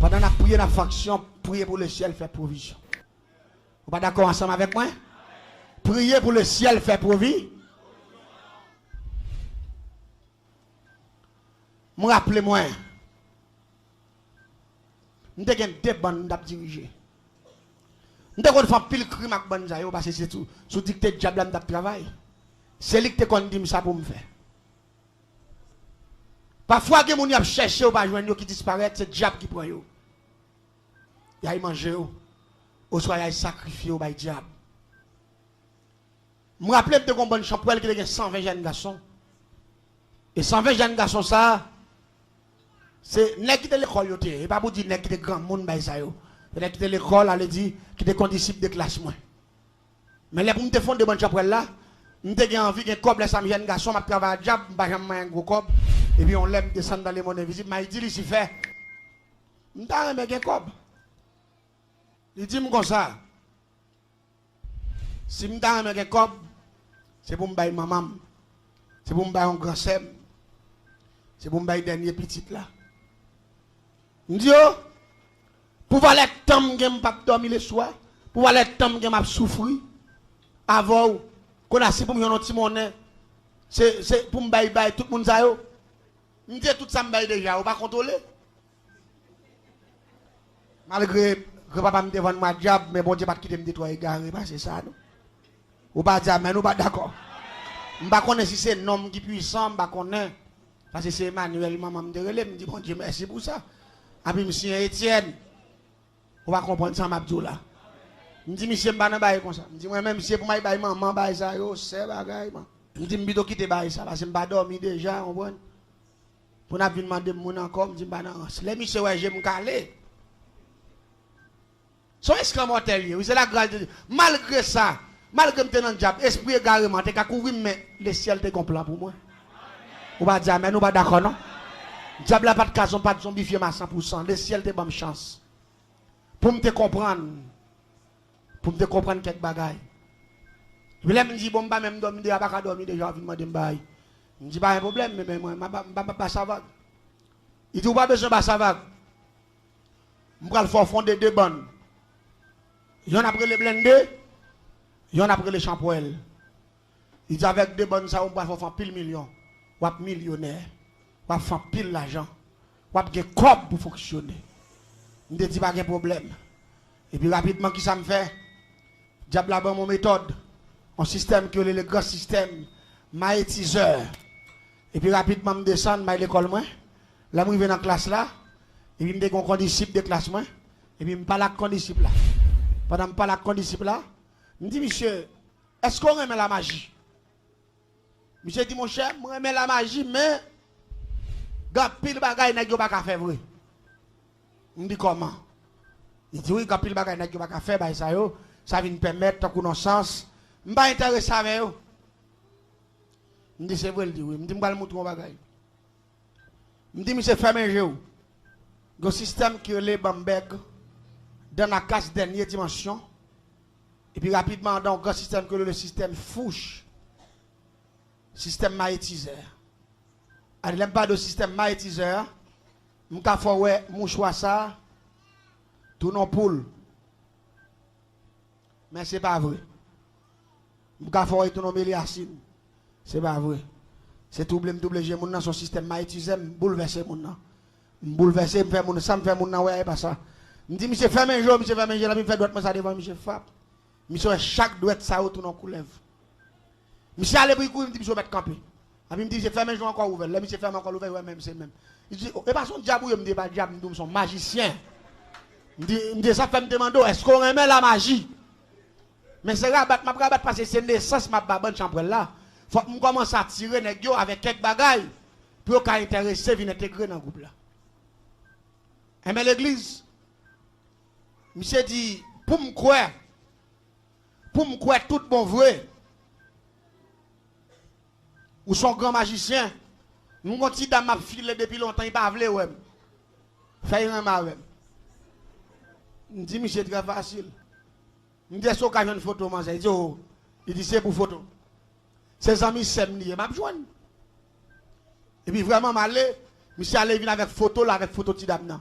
Pendant qu'on a prié la faction, priez pour le ciel, faire provision. Vous pas d'accord ensemble avec moi? Priez pour le ciel, faire provision. Me rappelez-moi. Nous avons des bandes à diriger. Nous avons fait pile crime avec bandes parce que c'est sous dicté de diable de travail. C'est lui qui te dit ça pour me faire. Parfois, que gens cherché ou pas joindre qui disparaît, c'est le diable qui prend yo. Il a mangé ou soit il a sacrifié au diable. Je me rappelle de une bonne chambre qui a 120 jeunes garçons. Et 120 jeunes garçons ça c'est nèg qui de l'école yo et pas pour dire nèg qui de grand monde bay ça yo. Nèg qui de l'école allait dire qui de condisciple de classe moins. Mais là pour me défendre de bonne chambre là, m'te gen envie gen cob les 100 jeunes garçons m'a travailler diable, pas jamais un gros cob et puis on l'aime descendre dans les monnaies visibles, m'a dit ici fait. M'ta remet gen cob. Il dit comme ça. Si m'ta remet gen cob, c'est pour me bailler maman. C'est pour me bailler un grand sem. C'est pour me bailler dernier petit là. M'di yo, pour voir les temps que m'pas dormir le soir, pour voir les temps que m'a souffrir avant qu'on a si pour me un petit monnaie, c'est pour me bailler tout le monde ça yo. M'di tout ça me bailler déjà, ou pas contrôler. Malgré que papa me devant moi diable, mais bon Dieu pas quitter me détruire égaré, c'est ça non. Ou pas dire mais nous pas d'accord. M'pa connaît si c'est un homme qui puissant, m'pa connaît parce que c'est Emmanuel maman me relève, me dit bon Dieu merci pour ça. Après monsieur Étienne, on va comprendre ça m'abdou là. Me dit monsieur m'pa nan bail comme ça. Me dit moi même monsieur pour moi bail maman bail ça yo, c'est bagaille man. Me dit m'bito quitter bail ça parce que m'pa dormi déjà, on comprend. Pour n'a venir demander mon encore, me dit m'pa nan. Les monsieur ouais, j'aime caler. Son esclave mortel, oui c'est la grâce de Dieu. Malgré ça, malgré que dans le diable, esprit égarement, tu as couvert mais le ciel te complet pour moi. On va dire mais nous pas d'accord non. Diable n'a pas de cas, pas de zombifier à 100%. Le ciel te bonne chance. Pour me te comprendre. Pour me te comprendre quelques bagailles. Je me dis bon bah même dormir pas dormir déjà vinn demander bail. Je dis pas un problème mais moi pas ça va. Il dit pas besoin pas ça va. On va le faire fonder deux bonnes. Il y en a pris les blindés, il y en a pris les champoils. Il dit avec deux bonnes ça on va faire pile million. Ou millionnaire. Ou faire pile l'argent. Ou avoir corps pour fonctionner. Je ne dis pas de problème. Et puis rapidement, qui ça me fait? Diable a mon méthode. Un système qui est le grand système. Maïtiseur. Et puis rapidement, je descends, je vais à l'école. Là, je vais dans la classe là. Et puis je suis un disciple de classe. Et puis je parle avec un disciple là. Pendant que je parle avec un disciple là, je dis, monsieur, est-ce qu'on remet la magie? Monsieur dit, mon cher, je remets la magie, mais quand pile bagaille n'a pas faire vrai. Je dis comment? Il dit oui, quand pile bagaille n'a pas faire ça vient permettre ta connaissance. Je ne suis pas intéressé avec eux. Je dis c'est vrai, il dit oui. Je dis je vais vous montrer un bagaille. Je dis monsieur ferme un jeu. Le système qui est le Bamberg dans la case dernière dimension. Et puis rapidement dans le système que le système Fouche. Système magnétiseur. Il n'aime pas de système magnétiseur. Je vais faire mon choix ça. Tout non poule. Mais ce n'est pas vrai. Je vais faire tout non méliacine. Ce n'est pas vrai. C'est double G. Mon son système magnétiseur. Je bouleverser mon nom. Je bouleverser. Ça me fait mon nom. Ouais, pas ça. Je dis, monsieur, ferme un jour. Monsieur, ferme un jour. Je fais droite. Ça devant monsieur Fap. Monsieur, chaque doigt ça tout non coulève. Monsieur allez pour il me dit monsieur mettre camper. Il me dit j'ai fermé jour encore ouvert. Là monsieur ferme encore ouvert ouais même c'est même. Il dit et pas son diable il me dit pas diable nous son magicien. Il me dit ça fait me demander est-ce qu'on remet la magie. Mais c'est rabat m'a rabat parce que c'est naissance m'a pas bonne chambre là. Faut que me commence à tirer nèg yo avec quelques bagailles pour qu'à intéresser venir intégrer dans groupe là. Et mais l'église monsieur dit pour me croire tout bon vrai. Ou son grand magicien, nous avons dit dame m'a filé depuis longtemps, il pas voulu ouais. Fait un mal. Il dit monsieur très facile. Il dit est-ce qu'on a une photo moi il dit oh, il dit c'est pour photo. Ses amis s'aiment lié m'a joindre. Et puis vraiment malé, monsieur allé venir avec photo là avec photo ti dame là.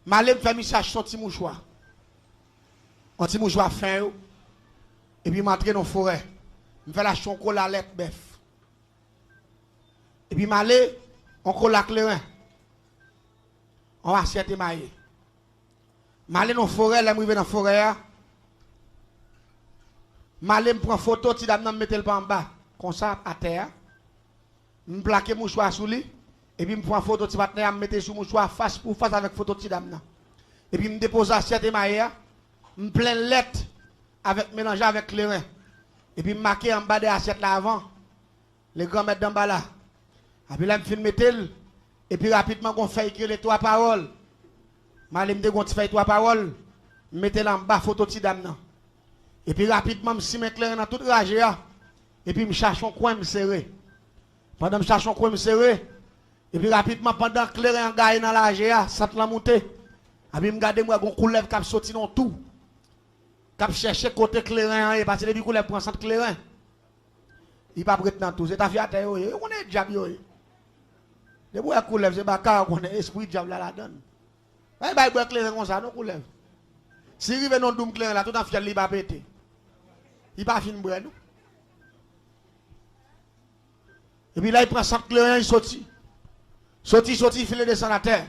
Malé me fait message son petit mouchoir. Un petit mouchoir fin et puis m'entrer dans la forêt. Me fait la chocolat lait bœuf. Et puis malé on colle la clairin. On va assiette maillé. Malé dans la forêt, là me dans la forêt. Malé me prend photo ti dame me mettre le pas en bas comme ça à terre. Me plaquer mouchoir sous lui. Et puis, je prends photo de partenaire, je mets sur mouchoir face pour face avec photo de dame. Et puis, je dépose assiette et maïa, je plein de lettres avec mélangé avec les reins. Et puis, je marque en bas de l'assiette là avant, les grands mettent d'en bas là. Et puis là, je filme et puis rapidement, on fait écrire les 3 paroles. Je me fait 3 paroles, je mets en bas photo de dame. Et puis, rapidement, je me clair dans toute rage. Et puis, je cherche un coin, je me serre. Pendant que je cherche un coin, je me serre. Et puis rapidement, pendant que les gens gagnent dans la GA, ça te l'a monté. Et puis je regarde moi, un coulève qui a sorti dans tout. Qui a cherché côté clairin, et parce que depuis coulève prend centre clairin. Il pas prêt dans tout. C'est ta fille à terre, on est diable. Les bois coulève, c'est pas qu'on est esprit diable la donne. Mais bah, il clairin comme ça, non coulève. Si il arrive dans doum clairin là, tout en fiel, il va péter. Il pas fin boire, non. Et puis là, il prend centre clairin, il sortit. Sorti, filet de la terre.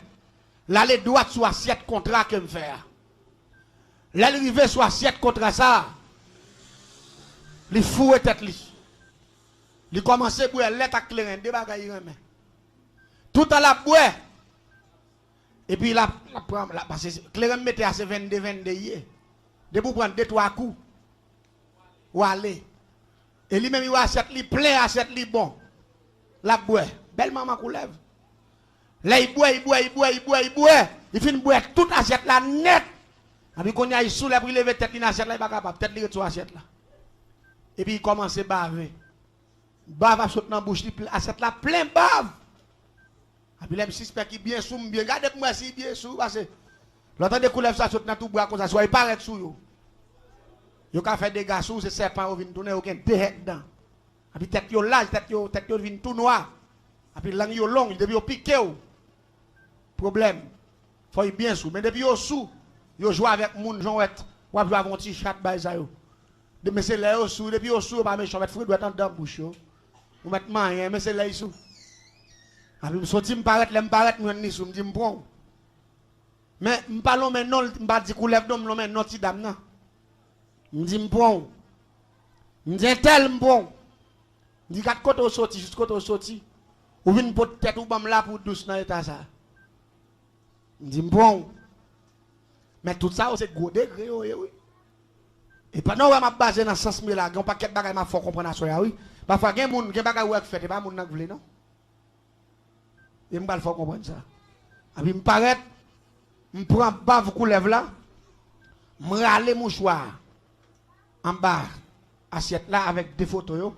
Là, les droits sur assiette contrat que me fait. Là, l'arrivée sur assiette contrat ça. Il fouet tête li. Il commence à boire lettre à clairin, des bagailles remet. Tout à la boire. Et puis là, parce que clairin mettait à ce 22 hier. De pour prendre 2-3 coups. Ou aller. Et lui-même, il a assiette li plein, assiette li bon. La boire. Belle maman coulève. Là, il boit. Il finit de boire toute assiette là net. Et puis, quand il sous la il lever tête, il assiette là, il n'est pas capable. Tête, il retrouve assiette là. Et puis, il commence à baver. Bave à sauter dans la bouche, assiette là, plein bave. Et puis, il suspect qu'il bien sous, bien. Regardez-moi si bien sous, parce que l'autre de couleur, ça saute dans tout bois, comme ça, soit il paraît sous yo. Yo ka fait des gars sous, c'est serpent, ou vient tourner, aucun tête dedans. Et puis, tête yo large, tête yo vient tout noir. Et puis, langue yo long, il devait piquer. Problème. Faut y bien sous. Mais depuis yo sous, yo joue avec moun Jean-Ouette. Ou joue avec un petit chat baïsa yo. Mais c'est là yo sous, depuis yo sous, pas méchant, mettre fruit doit être dans bouche yo. Ou mettre rien, mais c'est là yo sous. Abi me sorti me paraître, me ni sous, me dit me prend. Mais me parlons maintenant, me pas dire coulève d'homme, non mais non ti dame nan. Me dit me prend. Me dit tel me prend. Me dit quatre côté sorti, juste côté sorti. Ou vinn pour tête ou bam là pour douce dans état ça. Je dis bon. Mais tout ça, c'est gros degré, oui. Et pendant que je suis basé dans ce sens, là, il y a un paquet de bagages qui comprendre ça, oui. Parfois, il y a des gens qui ont fait, il y a des gens qui veulent, non? Et je ne faut comprendre ça. Et puis, je me paraît, je prends pas beaucoup lèvres là, je râle mon choix en bas, assiette là, avec des photos.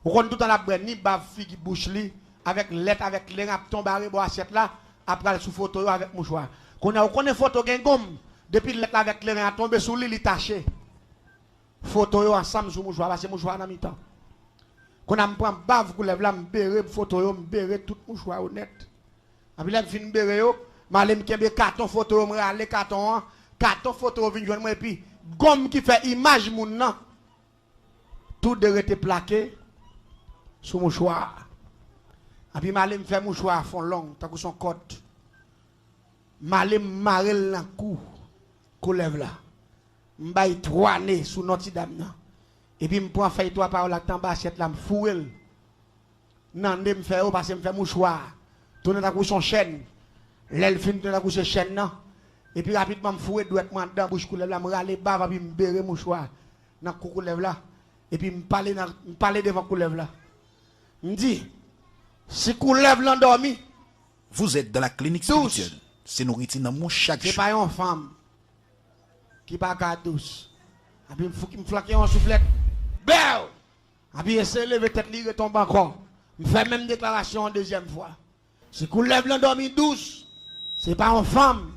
Vous connaissez tout dans la brenne, ni bave figue bouche li, avec lettre, avec les rap tombé, bon assiette là. Après sous photo avec mouchoir. Qu'on a connaît photo gen gomme depuis lettre avec les reins tombé sous l'île taché. Photo yo ensemble sous mouchoir parce que mouchoir dans mi-temps. Qu'on a me prend bave coulève là me béré photo yo me béré tout mouchoir honnête. Après là fin béré yo, m'aller me kembe carton photo me rale carton photo vinn joindre moi et puis gomme qui fait image moun nan. Tout de rete plaqué sous mouchoir. Et puis, je fais mouchoir à fond long, tant que son côte. Je marre dans cou, coulève là. Je baille 3 nez sous notre dame. Et puis, je prends fait 3 paroles là, en bas, assiette là, je fouille. Non, je fais parce que je fais mouchoir. Tourne dans son chaîne. L'aile fin de la couche chaîne. Et puis, rapidement, je fouille doucement dans la bouche, coulève là, je râle bave, et puis je béré mouchoir dans le coulève là. Et puis, je parle devant coulève là. Je dis, si coulève l'endormi. Vous êtes dans la clinique spirituelle. C'est nourriture dans mon chaque jour. C'est pas une femme qui pas douce. Et puis, il faut qu'il me flaque en soufflette. Belle! Et puis, essayer de lever tête, il retombe encore. Je fais même déclaration en deuxième fois. Si coulève l'endormi douce, c'est pas une femme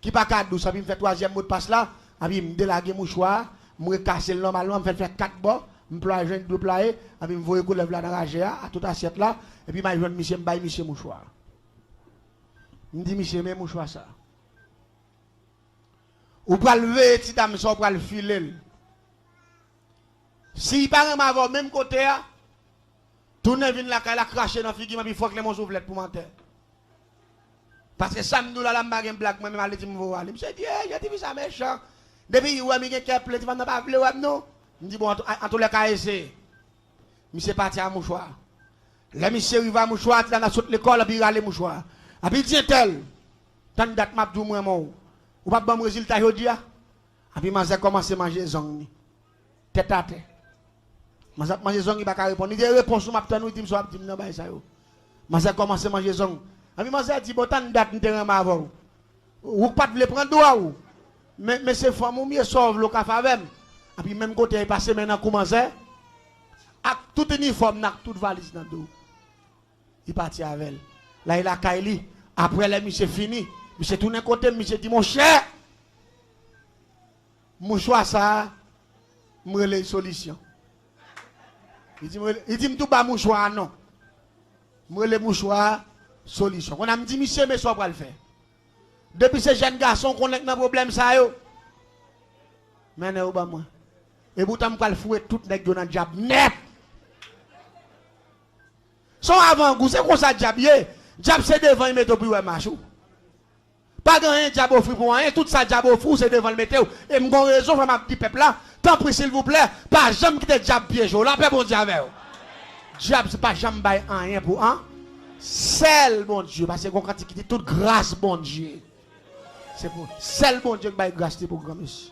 qui pas douce. Et puis, il me fait 3e mot de passe là. Et puis, il me délague mouchoir. Je me casse normalement, je me fait 4 bords. Je me plie, je me plie. Et puis, je me vois coulève là dans la GA, à toute assiette là. Et puis, je me dis, monsieur mouchoir. Je me dis, monsieur, mais mouchoir ça. Ou pour lever petit dame ça pour le filer. Si par exemple même côté tourne vinn la la cracher dans figure puis faut que les mon soufflette pour mentir. Parce que ça nous là la bague blague moi même aller dire me voir. Monsieur dit j'ai dit ça méchant. Depuis ou ami qui plaît tu vas pas vouloir non. Me dit bon en tous les cas essayer. Monsieur parti à mouchoir. Là monsieur arrive à mouchoir dans la saute l'école puis aller mouchoir. A puis dit tel. Tant date m'a dou moi mon. Ou pas bon résultat jodi a. A puis m'a commencé manger zong. Tête à tête. M'a manger zong il pas répondre. Il dit réponse m'a tande il dit so dit non ba ça yo. M'a commencé manger zong. A puis m'a dit bon tant date n'terrain avant. Ou pas vle prendre droit ou. Mais c'est femme ou mieux sauve le café avec. A puis même côté passé maintenant commencer avec tout uniforme nak toute valise dans dos. Il parti avec elle. Là il a Kaili. Après les monsieur fini, monsieur tourne côté, monsieur dit mon cher. Mouchoir ça me les solution. Il dit tout bas mouchoir non. Me les mouchoir solution. On a me dit monsieur mais soit pas le faire. Depuis ces jeunes garçons qu'on est dans problème ça yo. Mais ne pas moi. Et pourtant me pas fouet tout nèg dans diable net. Son avant goût c'est comme ça diable. Diable c'est devant il met au bureau marchou. Pas grand diable offrir pour rien, tout ça diable offrir c'est devant le météo. Et m'gon raison pour ma petit peuple là. Tant pis s'il vous plaît, pas jamais quitter diable piège là, paix bon Dieu avec. Diable c'est pas jamais bail rien pour un. Seul bon Dieu parce que quand il quitte toute grâce bon Dieu. C'est pour seul bon Dieu qui bail grâce pour grand monsieur.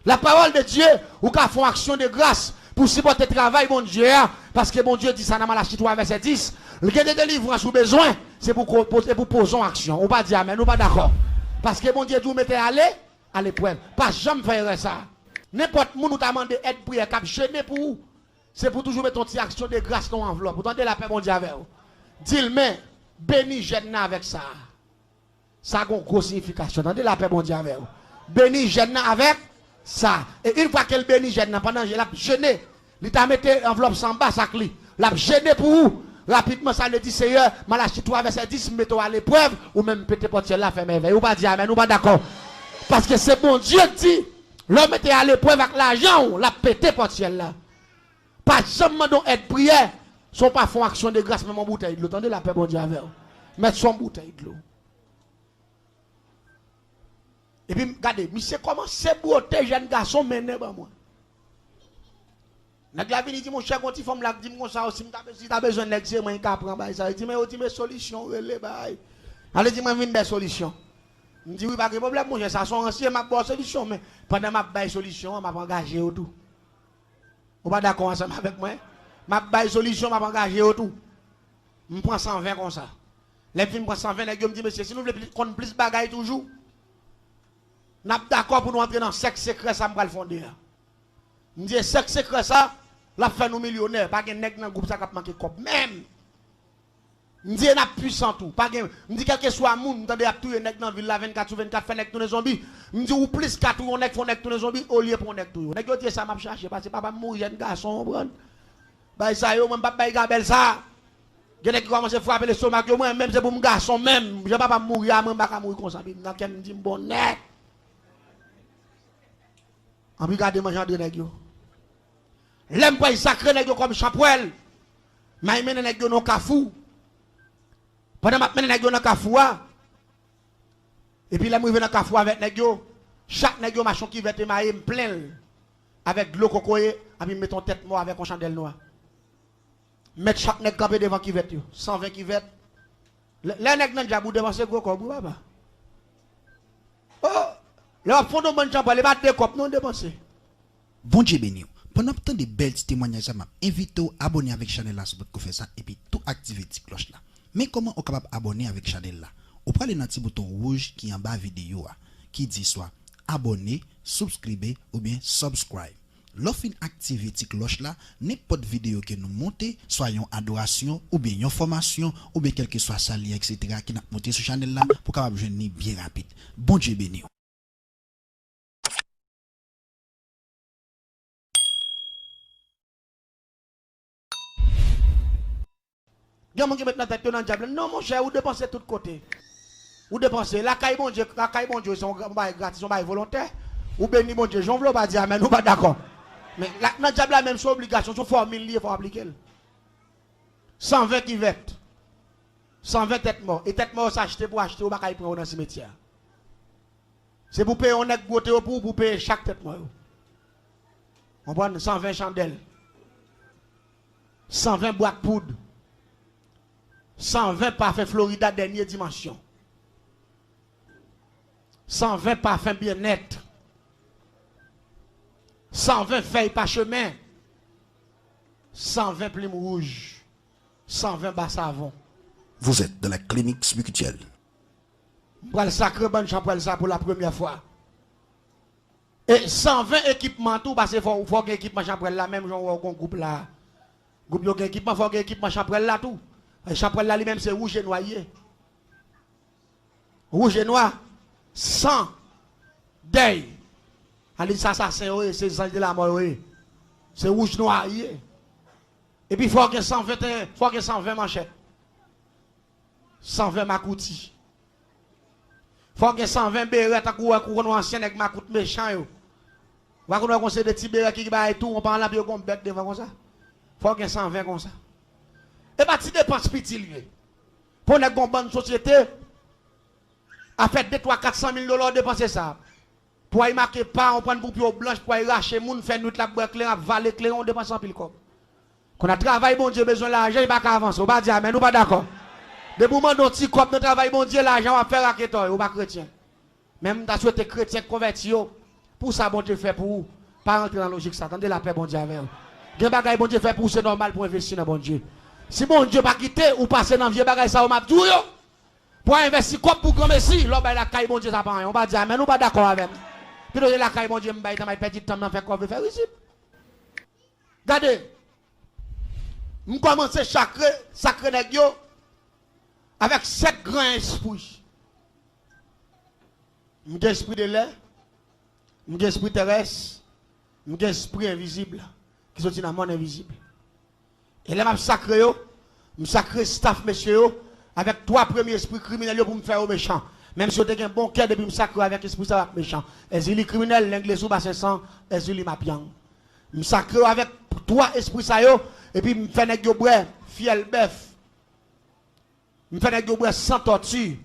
La parole de Dieu ou qu'a font action de grâce pour supporter le travail bon Dieu parce que bon Dieu dit ça dans Malachie 3 verset 10. Le gain de délivrance ou besoin, c'est pour poser en action. On pas dire amen, on pas d'accord. Parce que bon Dieu dit, vous mettez à l'épreuve. Pas jamais faire ça. N'importe qui nous t'a demandé aide prière, cap gêné pour vous. C'est pour toujours mettre une petite action de grâce dans l'enveloppe. Pour tenter la paix, bon Dieu avec vous. Dis-le, mais bénis jeune avec ça. Ça a une grosse signification. Tentez la paix, bon Dieu avec vous. Bénis jeune avec ça. Et une fois qu'elle bénit jeune, pendant que l'a gêné, il t'a mis l'enveloppe sans bas, ça clie. L'a gêné pour vous. Rapidement, ça le dit, Seigneur, Malachie 3, verset 10, mettons à l'épreuve, ou même pété portier là, fait merveille. Ou pas dire amen, ou pas d'accord. Parce que c'est bon Dieu qui dit, l'homme était à l'épreuve avec l'argent, la pété portier là. Pas jamais donc être prière, sont pas font action de grâce, même en bouteille de l'eau. Attendez la paix, bon Dieu avec vous. Mettre son bouteille de l'eau. Et puis, regardez, monsieur, comment c'est beauté, jeune garçon, mené par moi. Nèg la vini dit mon cher quand il femme la dit mon ça aussi si tu as besoin de l'exer moi ka prend bail ça il dit mais tu me solution relé bail allez dit moi vinn des solutions me dit oui pas de problème mon cher ça sont ancien m'a bonne solution mais pendant m'a bail solution m'a engagé au tout on pas d'accord ensemble avec moi m'a bail solution m'a engagé au tout me prend 120 comme ça les films prend 120 nèg me dit monsieur si nous voulons qu'on plus bagaille toujours n'a d'accord pour nous entrer dans sexe secret ça me va le fonder me dit sexe secret ça la fait nous millionnaires, pas de nèg dans groupe ça qui manqué cop même. Me dit n'a puissant tout, pas me dit quel que soit moun, entendez a tout nèg dans ville la 24 sur 24 fait nèg tous les zombies. Me dit ou plus 4 ou nèg font nèg tous les zombies au lieu pour nèg tout. Nèg yo dit ça m'a chercher parce que papa mourir jeune garçon comprendre. Bah ça yo même papa gabel ça. Gen nèg commence à frapper le stomac yo moi même c'est pour mon garçon même, je papa mourir moi pas mourir comme ça. Dans quel me dit bon net. En regarder manger de nèg yo. L'aime pas sacré nèg comme chapouel. Mais mène nèg non kafou. Pendant m'a mène nèg non kafou et puis là moi vient dans kafou avec nèg yo, chaque nèg yo machin qui vete maïe plein avec de l'eau cocoye et puis met ton tête mort avec une chandelle noire. Mettre chaque nèg campé devant qui vete yo, 120 qui vete. Les nèg nan jabou devant ce gros corps papa. Oh, là fond de bon champ, les battre des copes non dépenser. Bon Dieu béni. Pendant tant de belles témoignages, je m'invite à abonner avec Chanel là sur votre faire ça et puis tout activer cette cloche là. Mais comment on est capable d'abonner avec Chanel là? On prend le petit bouton rouge qui est en bas vidéo qui dit soit abonner, subscriber ou bien subscribe. Lorsqu'on active cette cloche là, n'importe vidéo que nous montons, soit une adoration ou bien une formation ou bien quelque soit ça etc. qui n'a monté sur Chanel là pour capable joindre bien rapide. Bon Dieu béni. Gamin qui met la tête dans le diable. Non, mon cher, vous dépensez de tous côtés. Ou dépenser la caille bon Dieu, son bail gratis, son bail volontaire. Ou béni bon Dieu, j'en veux pas dire, mais nous pas d'accord. Mais dans le diable la même chose, obligation, son formule, il faut appliquer. 120 qui vêtent. 120 têtes mortes. Et têtes mortes s'acheter pour acheter, ou pas prendre dans le cimetière. C'est pour payer, on est beauté pour payer chaque tête morte. On prend 120 chandelles. 120 boîtes de poudre. 120 parfums Florida dernière dimension. 120 parfums bien-être. 120 feuilles parchemin. 120 plumes rouges. 120 bas savon. Vous êtes dans la clinique spirituelle. Pour le sacré bon chambre ça pour la première fois. Et 120 équipements tout parce qu'il faut que l'équipement chambre là même genre un groupe là. Groupe yo équipement faut que équipement chambre là tout. Chambre là lui-même c'est rouge et noyé. Rouge et noir. 100 deuil. Ali ça c'est de la mort. C'est rouge noir. Et puis il faut que 120 manchettes. 120 makouti. Faut que 120 béret à courir ancien avec makout méchant yo. Va qu'on a des petits béret qui ba et tout on parle là bio comme bête devant comme ça. Faut que 120 comme ça. Et pas ti dépense petit lié. Pour une bonne société a fait 2 3 400 000 $ dépenser ça. Pour y marquer pas on prend pour pio blanche pour y racher moun faire nuit la boire clair valer clair on dépense en pile comme. Qu'on a travail bon Dieu besoin l'argent il pas avancer. On va dire mais nous pas d'accord. De moment dont ti comme notre travail bon Dieu l'argent va faire raqueteur ou pas chrétien. Même t'as souhaité chrétien converti pour ça bon Dieu fait pour vous. Pas rentrer dans la logique ça. Attendez la paix bon Dieu avec vous. Gen bagay bon Dieu fait pour c'est normal pour investir dans bon Dieu. Si bon Dieu pas quitter ou passer dans vieux bagay ça ou m'a tout yo. Pour investir comme pour grand messi, là la caille bon Dieu ça pas rien. On va dire mais nous pas d'accord avec. Puis la caille bon Dieu m'baï dans petit temps faire quoi faire ici. Regardez. On commence sacré nèg yo avec 7 grands esprits. Mon esprit de l'air, mon esprit terrestre, mon esprit invisible qui sont dans le monde invisible. Et là, je sacré, je sacré staff, monsieur, avec 3 premiers esprits criminels pour me faire au méchant. Même si j'ai un bon cœur depuis me sacré avec l'esprit méchant. Les criminels, l'anglais ou 500, les mapiang. Je sacré avec 3 esprits, et puis je fais un bois, fiel bœuf. Je fais un bois sans torture.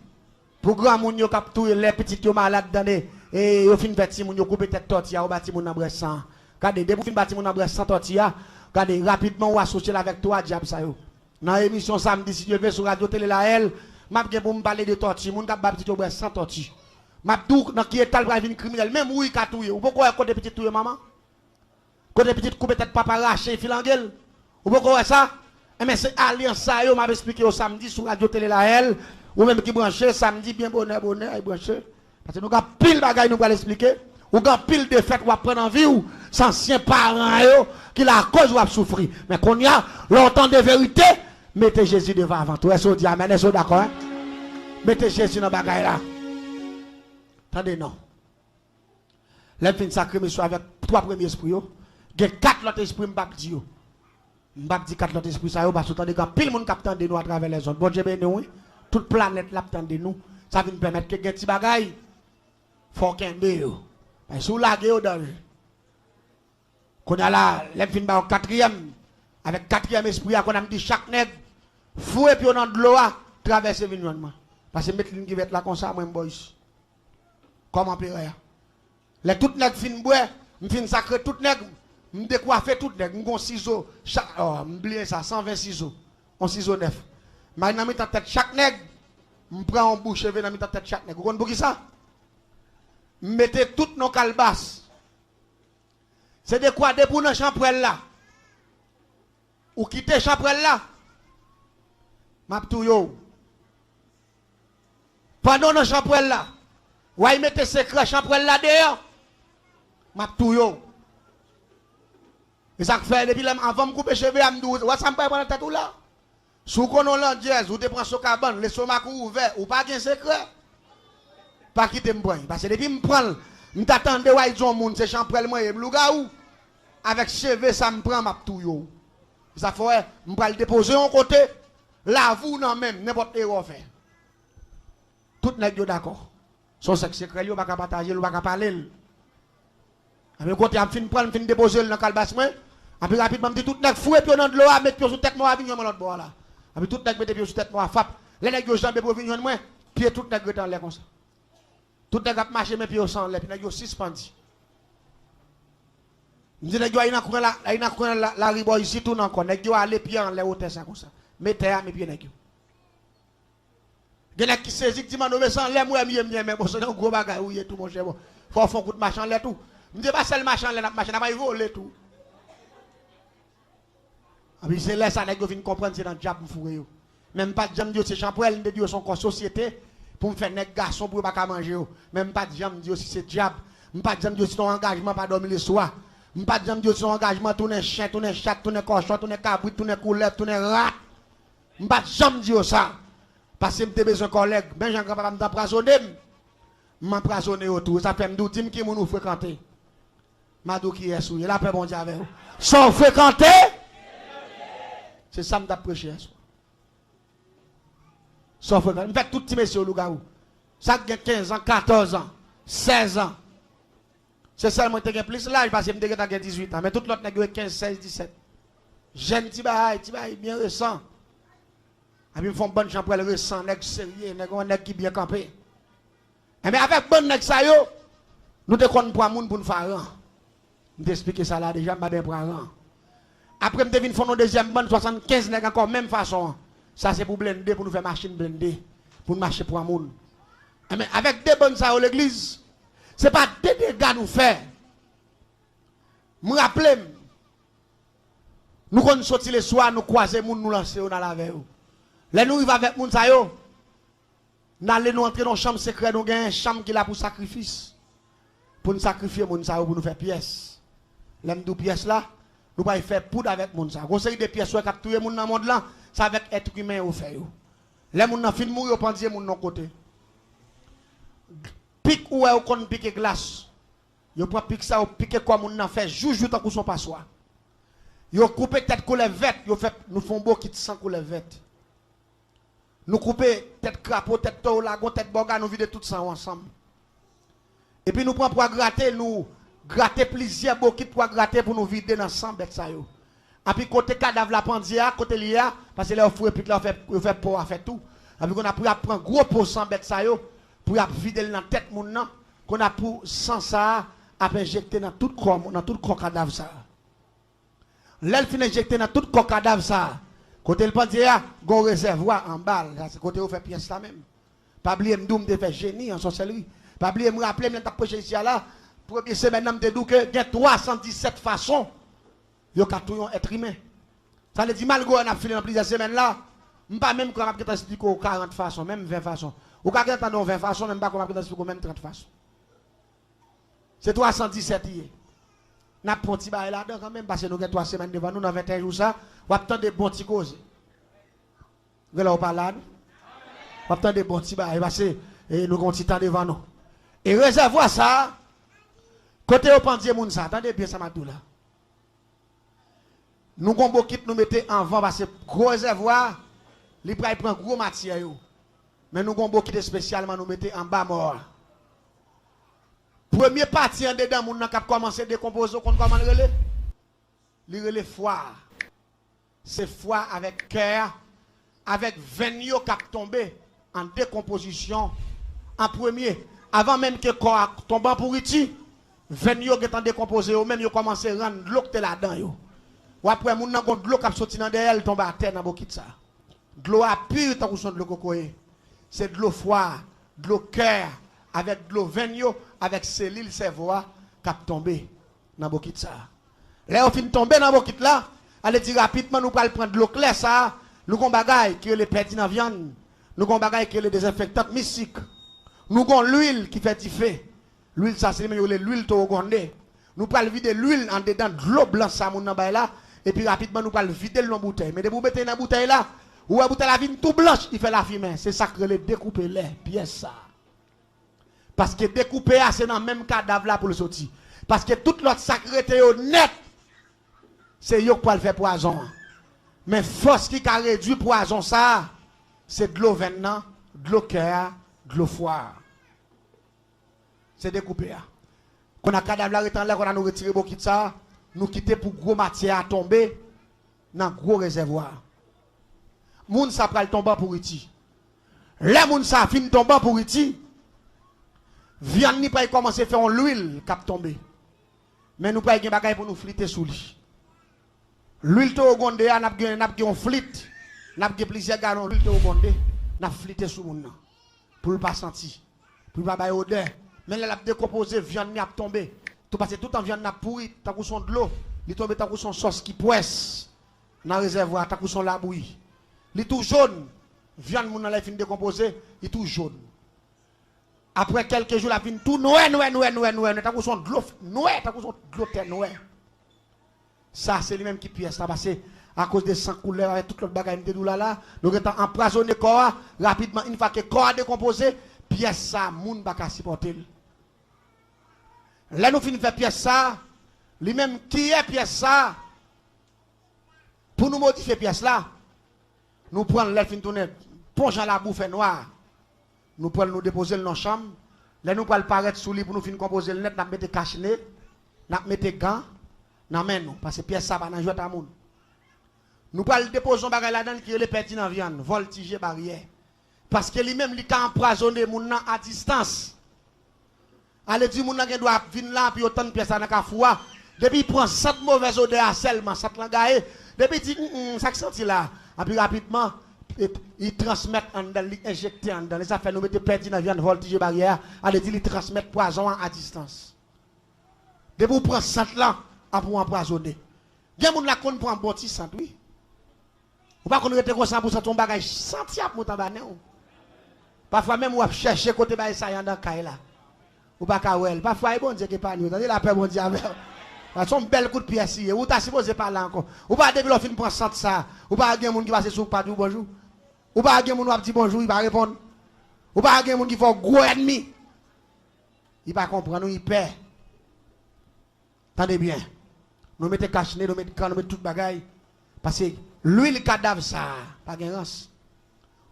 Pour grand moun yo capturer les petits yo malades dans et yo fin petit moun yo couper tête tortilla au bâti moun dans bras sans. Regardez dès vous fin bâti moun dans bras sans tortilla, regardez rapidement ou associer avec toi diable ça yo. Dans émission samedi si Dieu veut sur radio télé la elle, m'a gen pour me parler de tortilla, moun k'ap ba petit yo bras sans tortilla. M'a dou dans qui étal pour venir criminel même oui ka touyer. Ou pourquoi côté petit touyer maman? Côté petit couper tête papa raché filangel. Ou pourquoi ça? Mais c'est alliance ça yo m'a expliqué au samedi sur radio télé la elle. Ou même qui branché samedi bien bonheur et branché. Parce que nous avons pile de bagages nous allons l'expliquer. Ou avons pile de fêtes ou prendre en vie ou sans anciens parents qui la cause ou souffrir. Mais qu'on y a longtemps de vérité, mettez Jésus devant avant tout. Est-ce que vous dites amen? Est-ce que vous d'accord? Mettez Jésus dans le bagage là. Attendez non. L'enfant sacré monsieur avec 3 premiers esprits. Il y a 4 autres esprits m'bap di yo. M'bap di 4 autres esprits ça yo parce que attendez quand pile monde captant de nous à travers les zones. Bon Dieu béni oui. Toute planète l'attend de nous. Ça va nous permettre que les petits bagailles faut qu'un bé. Parce que vous lagez au danger. Qu'on a là, les films au 4e, avec 4e esprit, qu'on a dit chaque nègre, fouet puis on a de l'eau, traverser l'environnement. Parce que mettre l'une qui va être là comme ça, moi, boys. Comment périr? Les toutes nègres fin bois, me fin sacré toutes nègres, me décoiffer toutes nègres, me ciseaux, m'oublier ça, 120 ciseaux, on ciseaux 9. Mais dans ta tête chaque nègre, je prends un bouche et dans ta tête chaque nègre. Vous comprenez ça? Mettez toutes nos calebasses. C'est de quoi de pour nos champrelles là? Ou quitter champrelles là? M'a tout yo. Pendant nos champrelles là, ou y mettez secret champrelles là dehors? M'a tout yo. Et ça fait depuis avant de couper cheveux, je me dis, ou ça me prend la tête ou là? Sous qu'on a l'andiez, ou te prends ce cabane, le stomac ouvert, ou pas de secret. Pas quitter me prendre. Parce que depuis me prendre, je t'attends de voir ils ont moun, c'est champrel moi, ou avec cheveux, ça me prend ma tout yo. Ça fait, je vais le déposer en côté, là vous non même, n'importe quoi faire. tout nèg yo d'accord. Son sexe secret yo pas partager, yo pas parler. Avec côté am fin prendre fin déposer dans calbas moi. Après rapidement dit tout nèg fouet pied dans de l'eau, mettre pied sur tête moi venir l'autre bord là. Après tout nèg mettre pied sur tête moi fap. Les nèg yo jambe pour venir moi, pied tout nèg dans l'air comme ça. Tout nèg a marcher mes pieds sans l'air, puis nèg yo suspendu. M'dit nèg yo ina courir la ribo ici tout encore, nèg yo aller pied en l'air hauteur ça comme ça. Mettez à mes pieds nèg yo. Gen nèg qui saisit dit man me sans l'air moi mais bon c'est un gros bagage oui tout mon cher bon. Faut faire coup de machin l'air tout. M'dit pas seul machin l'air machin n'a pas voler tout. Puis c'est là ça nèg yo vinn comprendre c'est dans diable fourré yo. Même pas de jam dire c'est champoel de Dieu son corps société pour me faire nèg garçon pour pas manger yo. Même pas de jam dire si c'est diable. Me pas de jam dire si ton engagement pas dormir le soir. Me pas de jam dire si ton engagement tourner chien, tourner chat, tourner cochon, tourner cabrit, tourner couleur, tourner rat. Me pas de jam dire ça. Parce que me besoin collègue, ben j'en capable m'empoisonner. M'empoisonner autour, ça fait me dire qui nous fréquenter. Madou qui est souillé, la paix bon Dieu avec vous. Sans fréquenter. C'est ça me t'a prêché. Sans fréquenter. Fait tout petit monsieur au loup-garou. Ça a 15 ans, 14 ans, 16 ans. C'est seulement que tu as plus l'âge parce que tu as 18 ans. Mais tout l'autre n'a 15, 16, 17. Jeune petit bail, bien récent. Et puis ils font bonne chambre pour le récent, nèg sérieux, nèg qui bien campé. Mais avec bonne nèg ça yo, nous te connaissons pour moun pour nous faire rang. Je t'explique ça là déjà, je bien pour rang. Après je devine font nos deuxième bonne 75 nèg encore même façon. Ça c'est pour blender pour nous faire machine blender, pour nous marcher pour moun. Mais avec des bonnes ça l'église, c'est pas des dégâts nous faire. Me rappelle nous quand nous sortir le soir, nous croiser moun nous lancer dans la veille. Là nous arrivons avec moun sa yo. Nous allons nous entrer dans la chambre secrète, nous avons une chambre qui est là pour sacrifice. Pour nous sacrifier moun sa yo, pour nous faire pièces. Là nous pièces là, nous pas faire poudre avec moun sa. Conseil des pièces qui capturer moun dans le monde là, ça avec être humain au fait yo. Là moun nan fin mourir pendier moun non côté. Pique ou est kon pique glace. Yo prend pique ça ou pique quoi moun nan fait joujou tant qu'on son passoire. Yo couper tête couleur verte, yo fait nous font beau qui sans couleur verte. Nous couper tête crapaud, tête taureau, lagon, tête boga, nous vider tout ça ensemble. Et puis nous prenons pour gratter plusieurs bokits pour gratter pour nous vider dans 100 bêtes ça yo. Et puis côté cadavre la pandia, côté lia parce que là on puis là on fait pour faire tout. Et puis on a pris prendre gros pot 100 bêtes ça yo pour vider dans tête moun nan, qu'on a pour sans ça à injecter dans tout corps cadavre ça. Là il fin injecter dans tout corps cadavre ça. Côté le pandia, gon réservoir en balle, c'est côté où fait pièce là même. Pas oublier m'doum de faire génie en sorcellerie. Pas oublier me rappeler m't'a prêché ici là, première semaine m'te dit que il y a 317 façons yo ka touyon être humain. Ça veut dire malgré on a filé dans plusieurs semaines là, m'pas même quand m'a expliquer 40 façons, même 20 façons. Ou ka entendre 20 façons, même pas comment expliquer même 30 façons. C'est 317 hier. N'a pas petit bail là-dedans quand même parce que nous avons 3 semaines devant nous dans 21 jours ça, on attend des bons petits causes. Vous là on parle là. On attend des bons petits bail parce que nous avons petit temps devant nous. Et réservoir ça côté au pendier moun ça, attendez bien ça m'a tout là. Nous avons beaucoup nous mettez en vent parce que gros réservoir, les prend gros matière yo. Mais nous avons beaucoup spécialement nous mettez en bas mort. Premier parti en dedans, moun nan k'ap commencer à décomposer, qu'on comment relè? Li relè foie. C'est foie avec cœur, avec veine k'ap tombé en décomposition. En premier, avant même que corps tombe en pourriti, veine yo qui en décomposé, ou même yo commencé à rendre l'eau qui là-dedans yo. Ou après moun nan gon de l'eau k'ap sorti dans derrière, tombe à terre dans bokit ça. De l'eau à pire tant qu'on son de l'eau cocoé. C'est de l'eau foie, de l'eau cœur, avec de l'eau veine avec cellules cerveau qui a tombé dans bokit ça. Là on fin tomber dans bokit là, allez dire rapidement nous pas prendre de l'eau claire ça, nous gon bagaille qui les perdu dans viande, nous gon bagaille qui les désinfectants mystiques. Nous gon l'huile qui fait tiffer. L'huile ça c'est même l'huile togondé. Nous pas vider l'huile en dedans de l'eau blanche ça mon nan là et puis rapidement nous pas vider dans bouteille. Mais de vous mettez dans bouteille là, ou la bouteille la vine tout blanche, il fait la fumée, c'est ça que les découper les pièces ça. Parce que découper c'est dans le même cadavre là pour le sortir. Parce que toute l'autre sacralité net, c'est yo pour le faire poison. Mais force qui a réduit poison ça, c'est de l'eau veine, de l'eau cœur, de l'eau froide. C'est découpé. Qu'on a cadavre là, qu'on a nous retiré beaucoup de ça, nous quitter pour gros matière à tomber dans gros réservoir. Moun sa pral tomber pour iti. Les moun sa fin tomber pour iti. Viande ni pas commencer à faire l'huile qui tomber. Mais nous pas gen bagay pour nous fliter sous lui. L'huile to gonde a n'a gen flit. N'a gen plusieurs galons l'huile to gonde, n'a fliter sous moun nan. Pour le pas sentir. Pour pas bay odeur. Mais là, la décomposé, viande n'a tombé. Tout parce que tout en viande n'a pourri, t'as coup son de l'eau, il tombe t'as coup son sauce qui poisse dans le réservoir, t'as coup son la bouillie. Il est tout jaune. Viande moun la fin décomposé, il est tout jaune. Après quelques jours la fin tout noir, t'as coup son de l'eau noir, t'as coup son de l'eau noir. Ça c'est lui-même qui pièce là parce que à cause de sang couleur avec toute l'autre bagaille de là, nous étant empoisonné corps rapidement une fois que corps a décomposé, pièce ça moun pas ka supporter. Là nous finissons faire pièce ça, lui-même qui est pièce ça, pour nous modifier pièce là, nous prenons l'air fin tourner, plonge la bouffe noire, nous prenons nous déposer dans la chambre, là nous prenons paraître sous lui pour nous finir composer le net, nous mettons cache-nez, nous mettons gants, nous mettons parce que pièce ça va dans jouer à moun. Nous prenons déposer bagage là-dedans qui est le petit dans viande, voltige barrière. Parce que lui-même, il a empoisonné moun nan à distance. Allez dire moun nan qui doit venir là, puis autant de pièces dans la foi. Depuis il prend cette mauvaise odeur seulement, cette langaye. Depuis il dit, ça senti là. Et puis rapidement, il transmet en dedans, il injecte en dedans. Ça fait nous mettre perdu dans la viande, voltige barrière. Allez dire, il transmet poison à distance. Depuis il prend cette là, pour empoisonner. Il y a moun la kon pour un bon petit sang, oui. Ou pas qu'on rete comme ça pour ça ton bagage senti à monter bané. Parfois même on chercher côté bail ça y dans caille là. Ou pas ka wel. Parfois bon Dieu qui pas nous. Attendez la paix bon Dieu avec. Son bel coup de pièce ici. Ou ta supposé parler encore. Ou pas depuis fin prend senti ça. Ou pas gen moun qui passe sur pas du bonjour. Ou pas gen moun qui dit bonjour, il va répondre. Ou pas gen moun qui fait gros ennemi. Il va comprendre, il perd. Attendez bien. Nous mettons cache-nez, nous mettons tout bagaille parce que l'huile cadavre ça pas gain rance.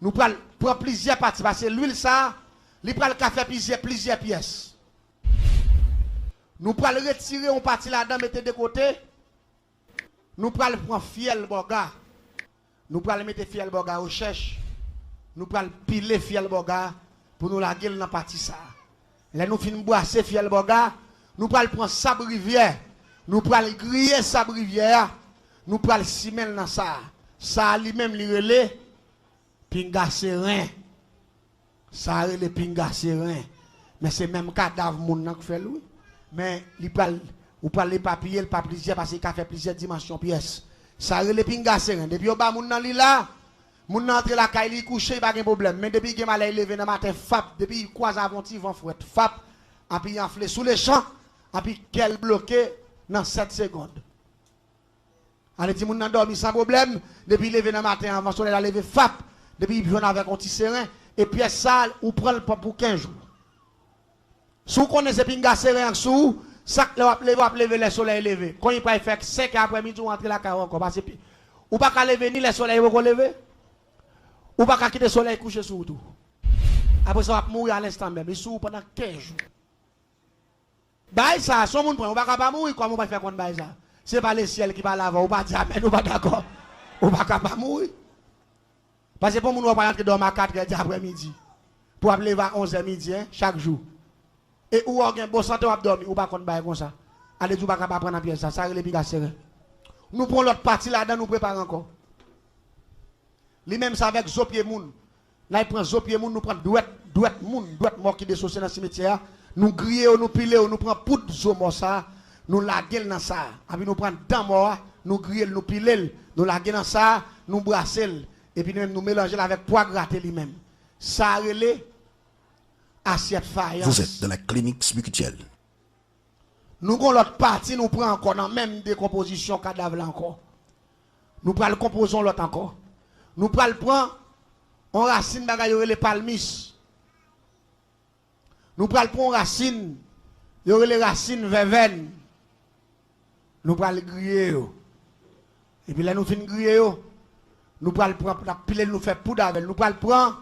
Nous prenons plusieurs parties parce que l'huile ça, il prend le café plusieurs pièces. Nous prenons retirer une partie là-dedans mettre de côté. Nous prenons prendre fiel boga. Nous prenons mettre fiel boga au cherche. Nous prenons piler fiel boga pour nous la gueule dans partie ça. Là nous finissons boisser fiel boga, nous prenons prendre sable rivière. Nous prenons griller sable rivière. Nous prenons ciment dans ça. Ça lui-même li relé pinga serein. Ça relé pinga serein. Mais c'est même cadavre moun qui fait lui. Mais il parle ou parle les papiers, le pas plusieurs parce qu'il a fait plusieurs dimensions pièces. Ça relé pinga serein. Depuis au bas moun nan li là, moun nan entre la caille li couché pas de problème. Mais depuis qu'il m'a levé dans matin fap, depuis il croise avant ti vent fouette fap, et puis il enflé sous les champs, et puis qu'elle bloqué dans 7 secondes. Allez, dit moun nan dormi sans problème, depuis levé dans matin avant soleil la levé fap, depuis il vient avec un petit serein et puis ça ou prend le pour 15 jours. Si vous connaissez pinga serein sous, ça lever le soleil levé. Quand il peut faire 5 après-midi ou rentrer la caille encore parce que ou pas qu'à lever ni le soleil va lever. Ou pas qu'à quitter le soleil coucher sur tout. Après ça va mourir à l'instant même, il sous pendant 15 jours. Bah ça, son monde prend, on va pas mourir comme on va faire contre bah ça. C'est pas le ciel qui va là, on va dire amen, on va d'accord. On va pas mourir. Parce que pour nous on va rentrer dans ma 4h après-midi. Pour lever à 11h midi chaque jour. Et où on a bon santé on dormir, ou pas contre bah comme ça. Allez tu pas capable prendre pièce ça, ça les pigas serré. Nous prenons l'autre partie là-dedans, nous préparons encore. Lui même ça avec zopier moun. Là il prend zopier moun, nous prend douette moun, douette mort qui dessoucé dans le cimetière. Nous grillons, nous pilons, nous prenons poudre zo mort ça, nous la gueule dans ça. Après nous prenons dents mort, nous grillons, nous pilons, nous la gueule dans ça, nous brassons et puis nous mélangeons avec poivre gratté lui-même. Ça relé assiette faïence. Vous êtes dans la clinique spirituelle. Nous avons l'autre partie, nous prenons encore dans même décomposition cadavre là encore. Nous prenons composons l'autre encore. Nous prenons on racine bagaille les palmis. Nous prenons racine, les racines verveine. Nous prenons griller. Et puis là nous finissons griller. Nous prenons piler nous faire poudre avec. Nous prenons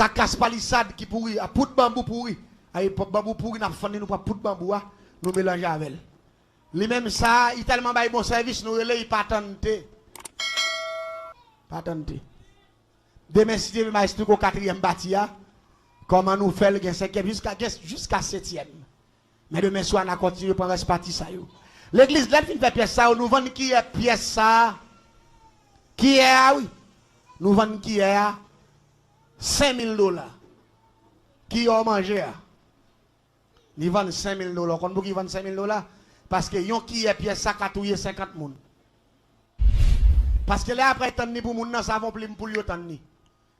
casse palissade qui pourri, à poudre bambou pourri. À l'époque bambou pourri, n'a fondé nous pas poudre bambou, nous mélanger avec. Lui même ça, il tellement bail bon service, nous relais, il pas tenter. Pas tenter. Demain, si Dieu m'a expliqué au 4e bâtiment, comment nous faire le 5e jusqu'à 7e. Mais demain soir, on a continué pour rester parti ça. L'église, là, fin fait pièce ça, nous vendons qui est pièce ça. Qui est, oui. Nous vendons qui est $5,000. Qui a mangé? Nous vendons $5,000. Quand vous vendez $5,000, parce que yon qui est pièce ça, katouye 50 moun. Parce que là, après, tant ni pour moun nan, ça va plus pour yo tant ni.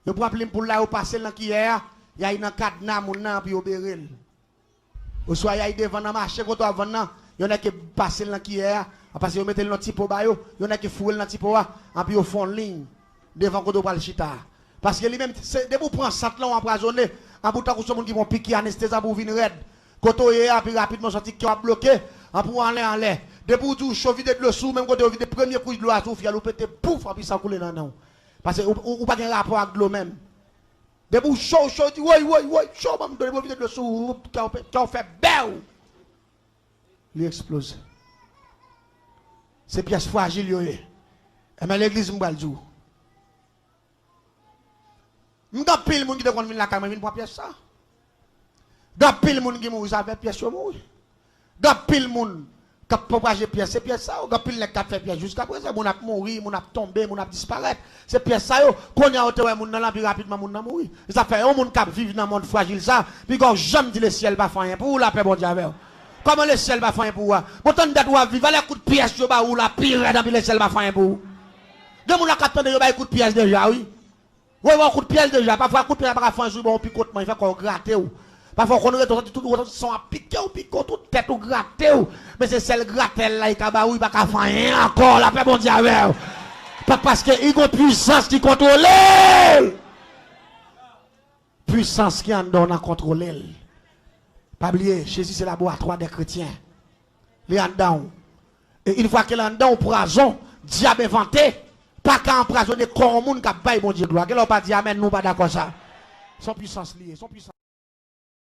Yo pour plus pour là, ou passer dans qui est, il y a une cadenas moun nan, puis yo berel. Ou soit il y a devant dans marché, quand on vend, il y en a qui passent dans qui est, parce que vous mettez le type ba yo, il y en a qui fouillent dans type wa, et puis ils font ligne devant quand on parle chita. Parce que lui-même, dès que vous prenez 100 ans empoisonné, en bout de temps, vous qui vont piquer anesthésie pour venir raide. Quand on est puis rapidement sorti qui va bloquer, en pour aller en l'air. Dès que vous chauffer de l'eau sous, même quand vous avez premier coup de l'eau à souffler, vous pétez pouf, et puis ça coule dans l'eau. Parce que vous pas de rapport avec l'eau même. Dès que vous chaud, oui, chaud, vous donnez de l'eau sous, quand on fait belle, il explose. C'est pièce fragile, mais l'église m'a dit. M'ga pile moun qui devant venir la caméra vinn pour pièce ça. Ga pile moun qui mourir avec pièce yo mourir. Ga pile moun qui propager pièce c'est pièce ça. Ga pile les qui fait pièce jusqu'à présent moun a mourir, moun a tomber, moun a disparaître. C'est pièce ça yo. Qu'on a autre moun dans la plus rapidement moun na mourir. Ça fait un moun qui vivre dans monde fragile ça. Puis quand jamais dit le ciel va faire rien pour la paix bon Dieu avec. Comment le ciel va faire rien pour vous? Pourtant d'être ou vivre les coups de pièce yo ba ou la pire dans le ciel va faire rien pour vous. De moun la capter yo ba coup de pièce déjà oui. Oui, un coup de pied déjà. Parfois, un coup de pied par un jour, on picotement, il fait qu'on gratte. Parfois, on retourne tout son à piquer ou piquer, toute tête ou gratter. Mais c'est celle grattelle là, il n'y a pas faire rien encore. La paix, bon Dieu, pas parce qu'il y a une puissance qui contrôle. Puissance qui en donne à contrôler. Pas oublier, Jésus, c'est le laboratoire des chrétiens. Les en dedans. Et une fois qu'il est en dedans, au poison, diable inventé. Pas qu'à empoisonner comme un monde qui a pas bon Dieu gloire. Qu'elle n'a pas dit amen, nous pas d'accord ça. Son puissance liée, son puissance.